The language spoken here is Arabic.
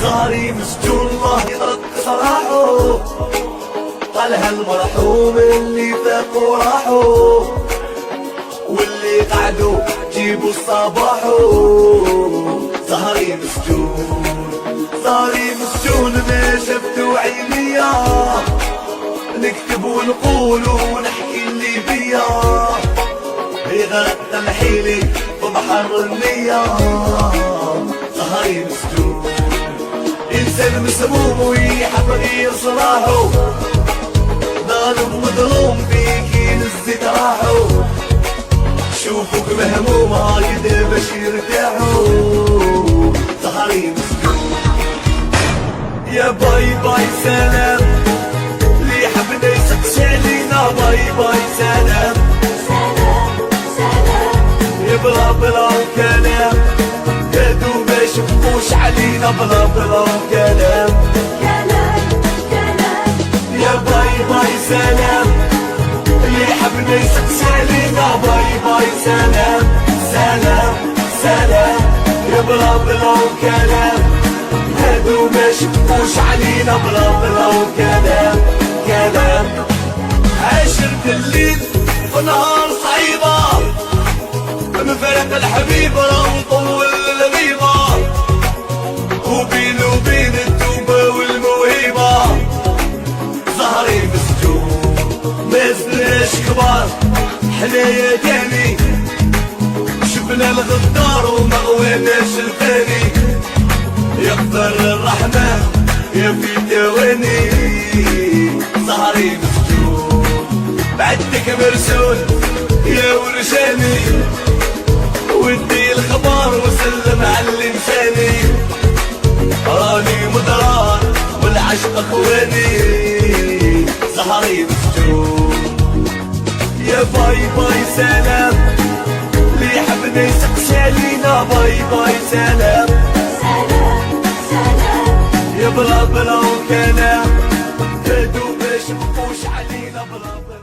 صاري مسجون الله يرد سراحه، قال هالمرحوم اللي فاقوا راحوا، واللي قعدوا جيبوا الصباحو. صاري مسجون صاري مسجون ما شفتوا عينيا، نكتب ونقول ونحكي اللي بيا، غرق تمحيلي ببحر النية. صاري مسجون إنسان مسموم ويحب يصراحو، ظالم مظلوم فيك ينزل راحو، شوفوك مهموم هايد باش يرتاحو. صاري مسجون يا باي باي سلام، اللي حبنا يسقسي علينا باي باي سلام، يا بلا بلا كلام، كادو ما يشوفوش علينا بلا بلا كلام، يا باي باي سلام، اللي حبنا يسقسي علينا باي باي سلام سلام سلام، يا بلا بلا كلام، كادو ما يشوفوش علينا بلا بلا كلام كلام. عشرة الليل ونهار صعيبة، مفارق الحبيب راه مطول الغيبة، وبينه وبين التوبة والموهبة. صاري مسجون ما زلناش كبار حنايا تاني، شفنا الغدار وما غواناش الثاني، يقدر الرحمن يا في تواني. صاري مسجون بعدك مرسول يا ورشاني، ودي الخبر وسلم على الانساني، راني مدران والعشق اخواني. صاري مسجون يا باي باي سلام، اللي حبنا يسقسي علينا باي باي سلام، يا بلا بلا كلام، كادو ما يشوفوش علينا بلا بلا.